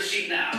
proceed now.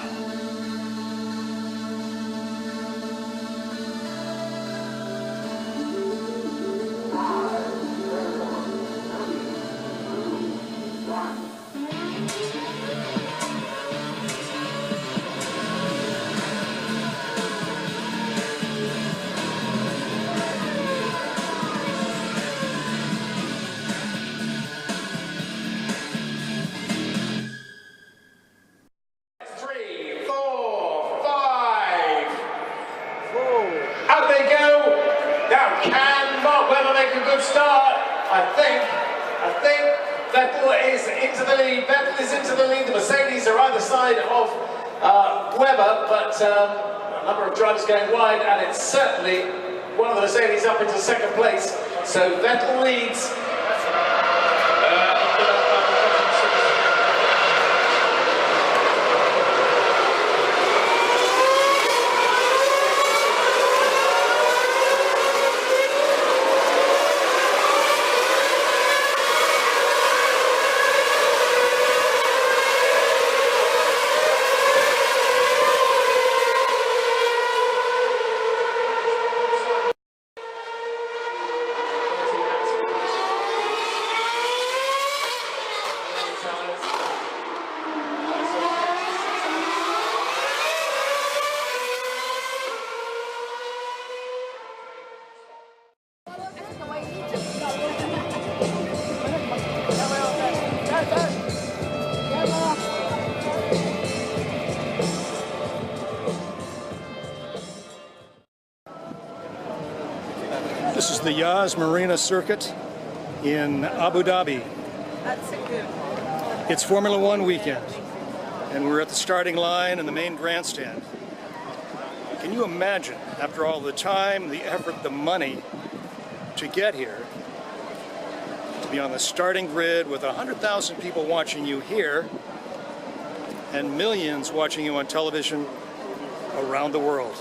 Out they go. Now can Mark Webber make a good start? I think Vettel is into the lead. Vettel is into the lead. The Mercedes are either side of Webber, but a number of drivers going wide, and it's certainly one of the Mercedes up into second place. So Vettel leads. This is the Yas Marina circuit in Abu Dhabi. It's Formula One weekend, and we're at the starting line in the main grandstand. Can you imagine, after all the time, the effort, the money to get here, to be on the starting grid with 100,000 people watching you here and millions watching you on television around the world?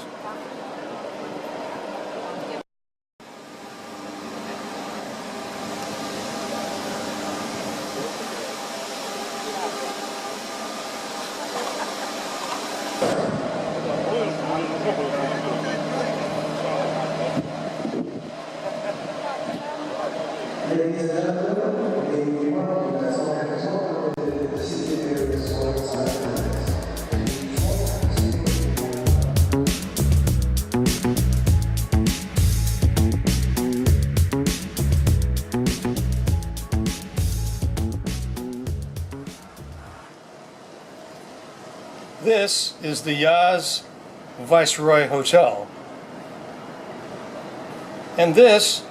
This is the Yas Viceroy Hotel, and this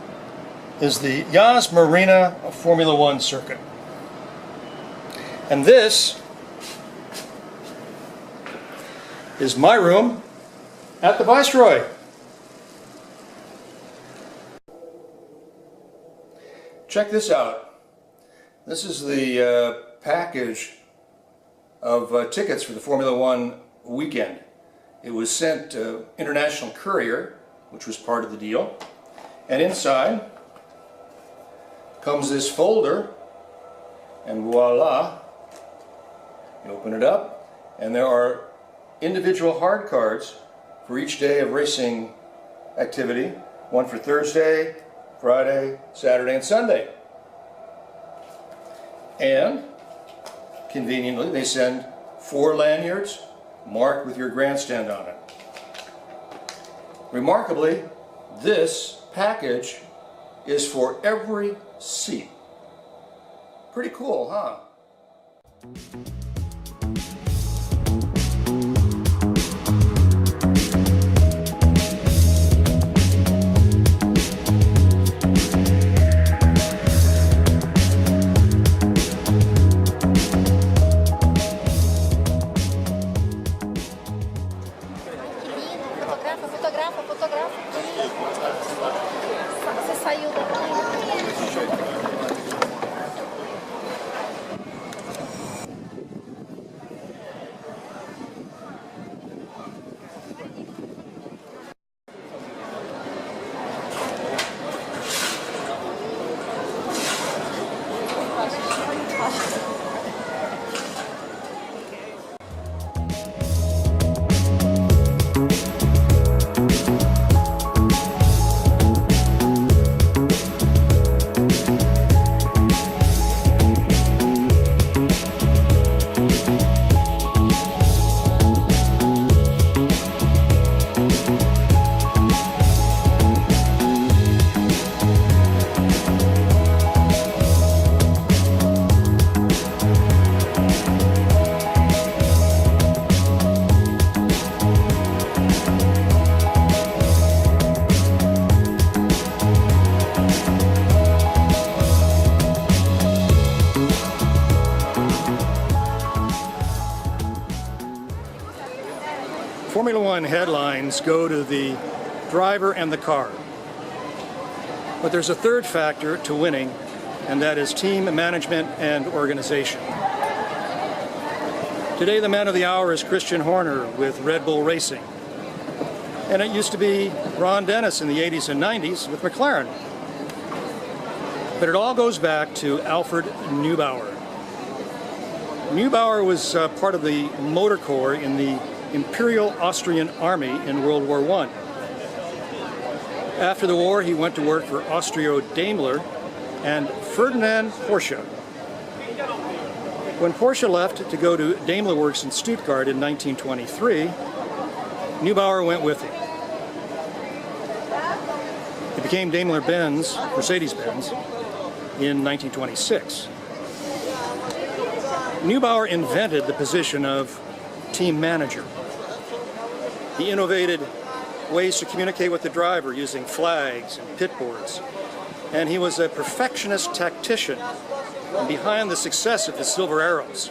is the Yas Marina Formula One circuit, and this is my room at the Viceroy. Check this out. This is the package of tickets for the Formula One weekend. It was sent international courier, which was part of the deal, and inside comes this folder, and voila, you open it up and there are individual hard cards for each day of racing activity, one for Thursday, Friday, Saturday, and Sunday. And conveniently, they send 4 lanyards marked with your grandstand on it. Remarkably, this package is for every seat. Pretty cool, huh? Fotografa. Você saiu daqui. Formula One headlines go to the driver and the car. But there's a third factor to winning, and that is team management and organization. Today, the man of the hour is Christian Horner with Red Bull Racing. And it used to be Ron Dennis in the 80s and 90s with McLaren. But it all goes back to Alfred Neubauer. Neubauer was part of the motor corps in the Imperial Austrian Army in World War I. After the war, he went to work for Austro-Daimler and Ferdinand Porsche. When Porsche left to go to Daimler Works in Stuttgart in 1923, Neubauer went with him. It became Daimler-Benz, Mercedes-Benz, in 1926. Neubauer invented the position of team manager. He innovated ways to communicate with the driver using flags and pit boards. And he was a perfectionist tactician behind the success of the Silver Arrows.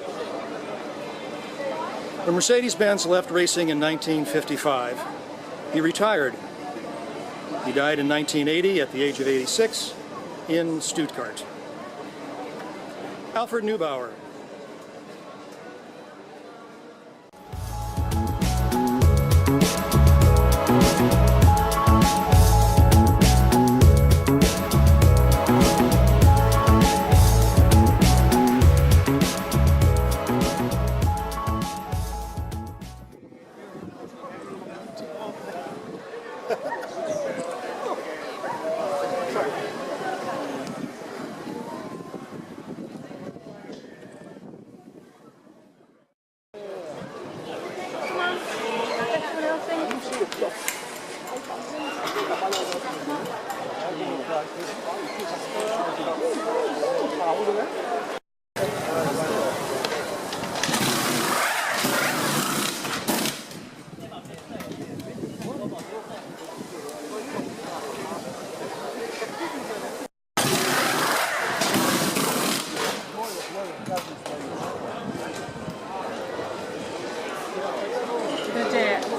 When Mercedes-Benz left racing in 1955, he retired. He died in 1980 at the age of 86 in Stuttgart. Alfred Neubauer.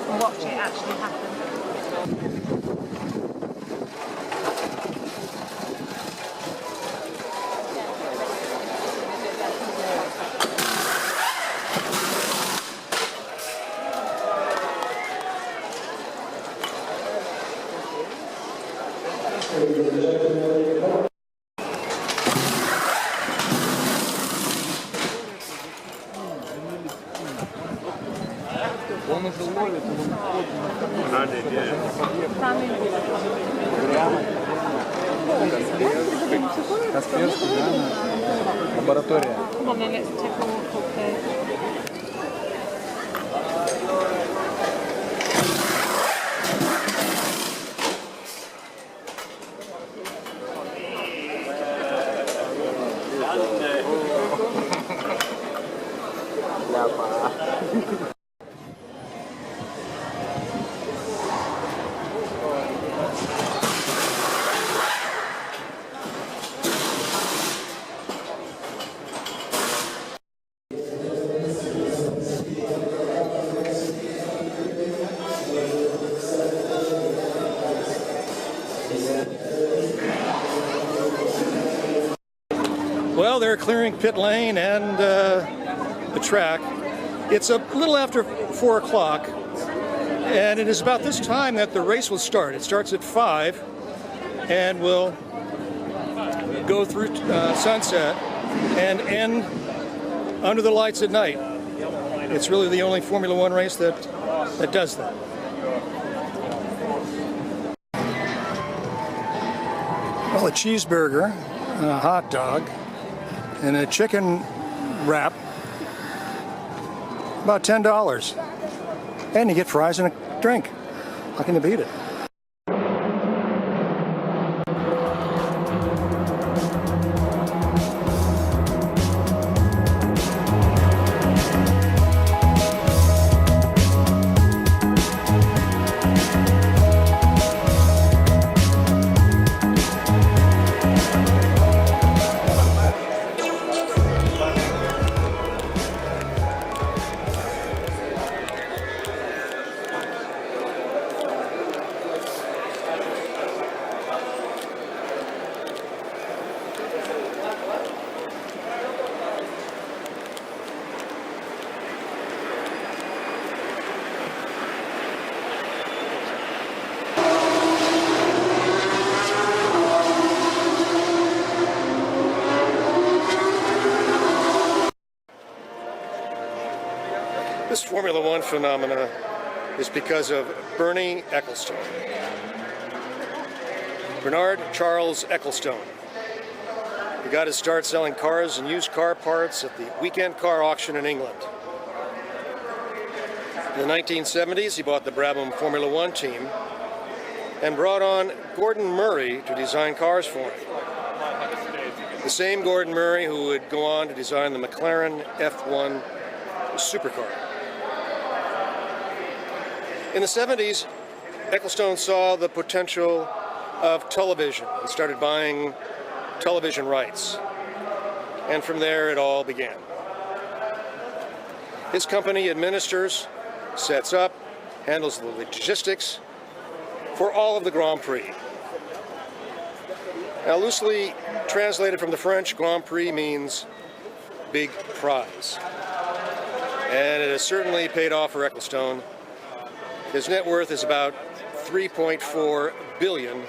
Watch it actually happen. Лаборатория. Come on then, let's take a walk up there. Well, they're clearing pit lane and the track. It's a little after 4 o'clock, and it is about this time that the race will start. It starts at 5 and will go through sunset and end under the lights at night. It's really the only Formula One race that does that. Well, a cheeseburger, a hot dog, and a chicken wrap, about $10. And you get fries and a drink. How can you beat it? This Formula One phenomena is because of Bernie Ecclestone. Bernard Charles Ecclestone. He got his start selling cars and used car parts at the weekend car auction in England. In the 1970s, he bought the Brabham Formula One team and brought on Gordon Murray to design cars for him. The same Gordon Murray who would go on to design the McLaren F1 supercar. In the 70s, Ecclestone saw the potential of television and started buying television rights. And from there, it all began. His company administers, sets up, handles the logistics for all of the Grand Prix. Now, loosely translated from the French, Grand Prix means big prize. And it has certainly paid off for Ecclestone. His net worth is about $3.4 billion.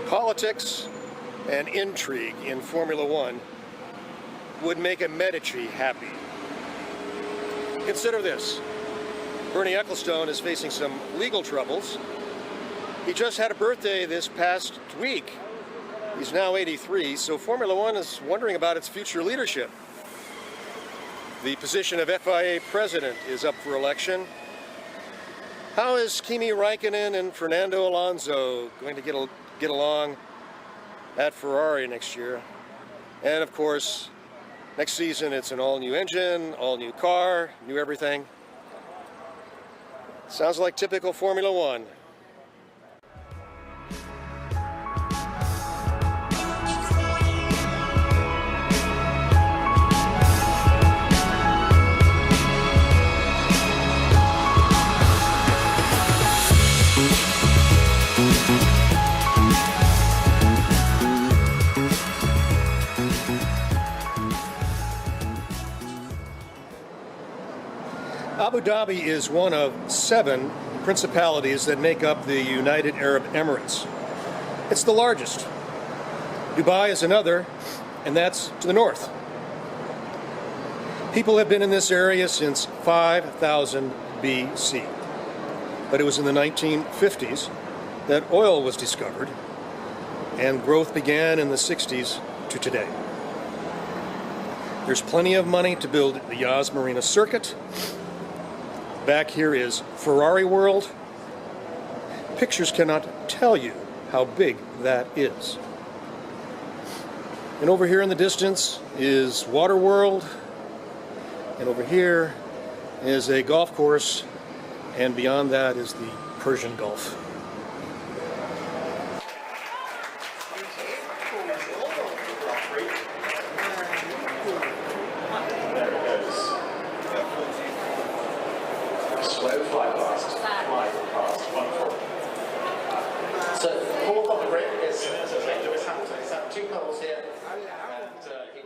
Politics and intrigue in Formula One would make a Medici happy. Consider this. Bernie Ecclestone is facing some legal troubles. He just had a birthday this past week. He's now 83, so Formula One is wondering about its future leadership. The position of FIA president is up for election. How is Kimi Raikkonen and Fernando Alonso going to get along at Ferrari next year? And of course, next season it's an all-new engine, all-new car, new everything. Sounds like typical Formula One. Abu Dhabi is one of 7 principalities that make up the United Arab Emirates. It's the largest. Dubai is another, and that's to the north. People have been in this area since 5000 BC. But it was in the 1950s that oil was discovered, and growth began in the 60s to today. There's plenty of money to build the Yas Marina circuit. Back here is Ferrari World. Pictures cannot tell you how big that is. And over here in the distance is Water World. And over here is a golf course. And beyond that is the Persian Gulf. Slow fly past, wonderful. So, fourth on the grid is Lewis Hamilton. He's had 2 poles here, and he...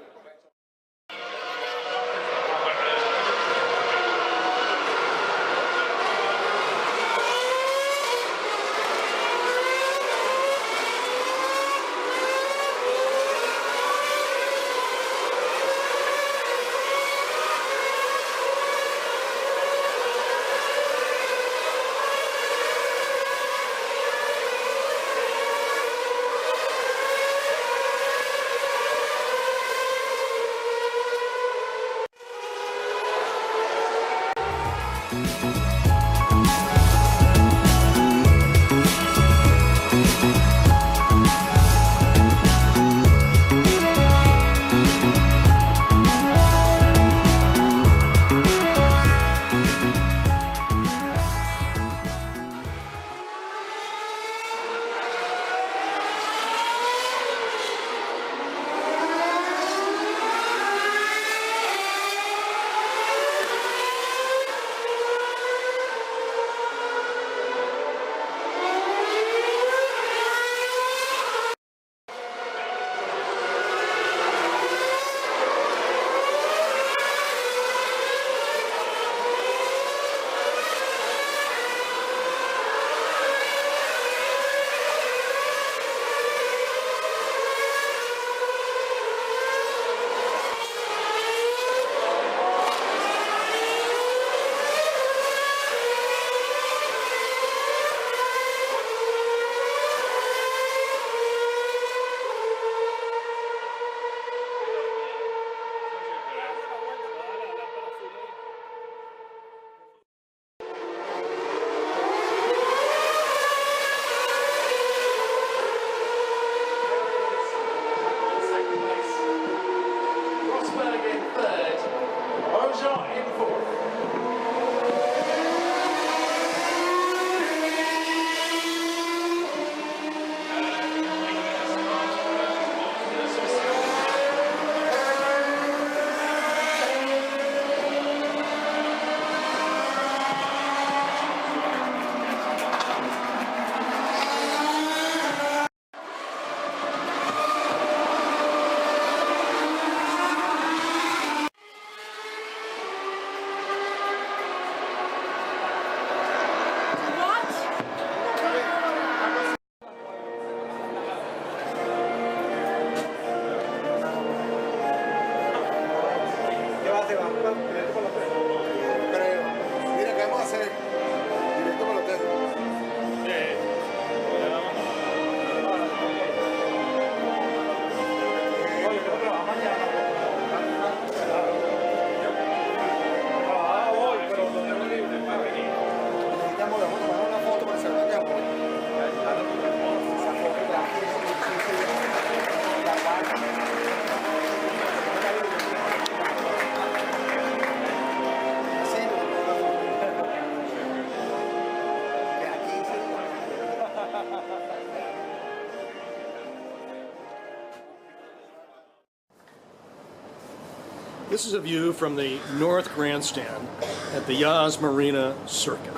This is a view from the North Grandstand at the Yas Marina Circuit.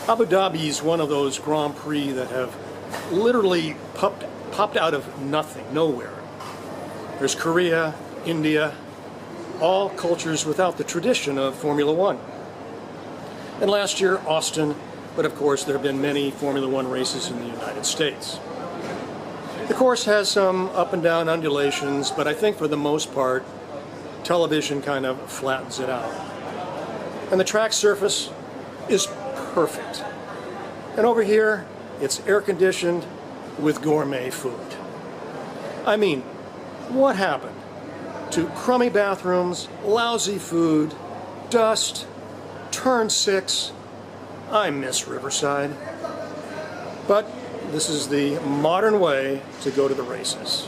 Abu Dhabi is one of those Grand Prix that have literally popped out of nothing, nowhere. There's Korea, India, all cultures without the tradition of Formula One. And last year, Austin, but of course there have been many Formula One races in the United States. The course has some up and down undulations, but I think for the most part, television kind of flattens it out. And the track surface is perfect. And over here, it's air-conditioned with gourmet food. I mean, what happened to crummy bathrooms, lousy food, dust, turn 6? I miss Riverside. But this is the modern way to go to the races.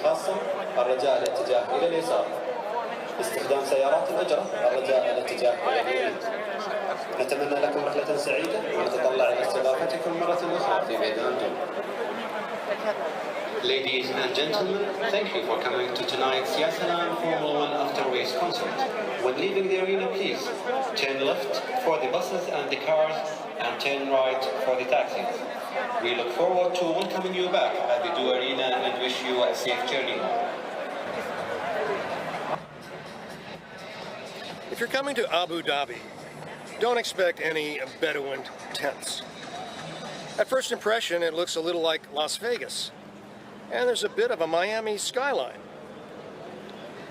الخاصة الرجاء الاتجاه إلى اليسار. استخدام سيارات الأجرة الرجاء الاتجاه إلى اليمين. نتمنى لكم رحلة سعيدة ونتطلع إلى استضافتكم مرة أخرى في ميدان دوبي. Ladies and gentlemen, thank you for coming to tonight's Yasalam Formula One after race concert. When leaving the arena, please turn left for the buses and the cars and turn right for the taxis. We look forward to welcoming you back at the Do Arena and wish you a safe journey home. If you're coming to Abu Dhabi, don't expect any Bedouin tents. At first impression, it looks a little like Las Vegas, and there's a bit of a Miami skyline.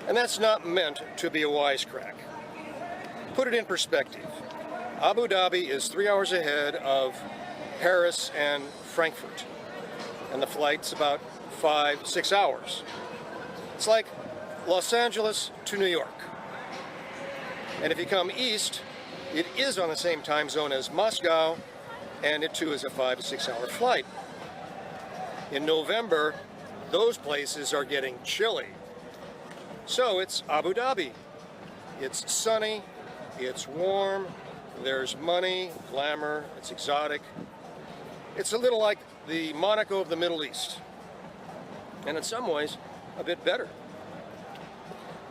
And that's not meant to be a wisecrack. Put it in perspective. Abu Dhabi is 3 hours ahead of Paris and Frankfurt, and the flight's about 5-6 hours. It's like Los Angeles to New York. And if you come east, it is on the same time zone as Moscow, and it too is a 5 to 6 hour flight. In November, those places are getting chilly. So it's Abu Dhabi. It's sunny, it's warm, there's money, glamour, it's exotic. It's a little like the Monaco of the Middle East, and in some ways, a bit better.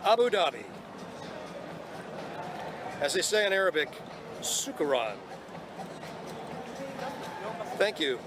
Abu Dhabi. As they say in Arabic, Sukran. Thank you.